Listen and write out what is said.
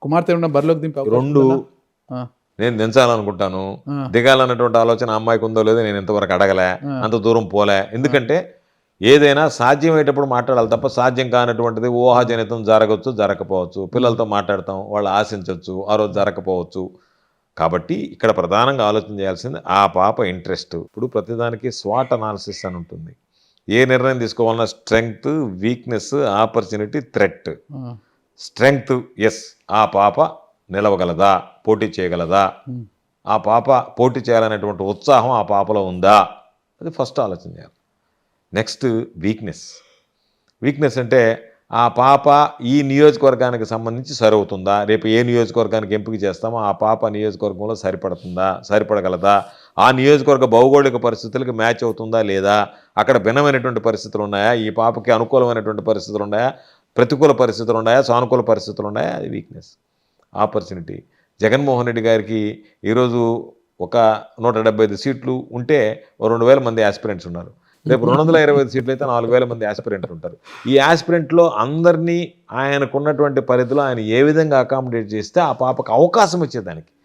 కుమార్తె ఉన్న బరిలోకి దింపే అవకాశం రెండు ఉందా? ఆ, నేను దించాలనుకుంటాను. ఆ, దిగాలన్నటువంటి ఆలోచన ఆ అమ్మాయికి ఉందో లేదో నేను ఇంతవరకు అడగలే, ఆ, అంత దూరం పోలే. ఎందుకంటే ఏదైనా సాధ్యమయ్యేటప్పుడు మాట్లాడాలి తప్ప సాధ్యం కానటువంటిది ఊహాజనితం జరగచ్చు, జరగకపోవచ్చు. పిల్లలతో మాట్లాడతాం, వాళ్ళు ఆశించవచ్చు, ఆ రోజు జరగకపోవచ్చు. కాబట్టి ఇక్కడ ప్రధానంగా ఆలోచన చేయాల్సింది ఆ పాప ఇంట్రెస్ట్. ఇప్పుడు ప్రతిదానికి స్వాట్ అనాలిసిస్ అని ఉంటుంది. ఏ నిర్ణయం తీసుకోవాలన్నా స్ట్రెంగ్త్, వీక్నెస్, ఆపర్చునిటీ, థ్రెట్. ఆ, స్ట్రెంగ్త్, ఎస్, ఆ పాప నిలవగలదా, పోటీ చేయగలదా, ఉమ్, ఆ పాప పోటీ చేయాలనేటువంటి ఉత్సాహం ఆ పాపలో ఉందా, అది ఫస్ట్ ఆలోచన చేయాలి. Next weakness. వీక్నెస్ అంటే ఆ పాప ఈ నియోజకవర్గానికి సంబంధించి సరవుతుందా, రేపు ఏ నియోజకవర్గానికి ఎంపిక చేస్తామో ఆ పాప నియోజకవర్గంలో సరిపడుతుందా, సరిపడగలదా, ఆ నియోజకవర్గ భౌగోళిక పరిస్థితులకు మ్యాచ్ అవుతుందా లేదా, అక్కడ భిన్నమైనటువంటి పరిస్థితులు ఉన్నాయా, ఈ పాపకి అనుకూలమైనటువంటి పరిస్థితులు ఉన్నాయా, ప్రతికూల పరిస్థితులు ఉన్నాయా, సానుకూల పరిస్థితులు ఉన్నాయా, అది వీక్నెస్. ఆపర్చునిటీ. జగన్మోహన్ రెడ్డి గారికి ఈరోజు ఒక 175 సీట్లు ఉంటే ఓ 2000 మంది ఆస్పిరెంట్స్ ఉన్నారు. రేపు 225 సీట్లు అయితే 4000 మంది ఆస్పిరెంట్లు ఉంటారు. ఈ ఆస్పిరెంట్లో అందరినీ ఆయనకున్నటువంటి పరిధిలో ఆయన ఏ విధంగా అకామిడేట్ చేస్తే ఆ పాపకు అవకాశం ఇచ్చేదానికి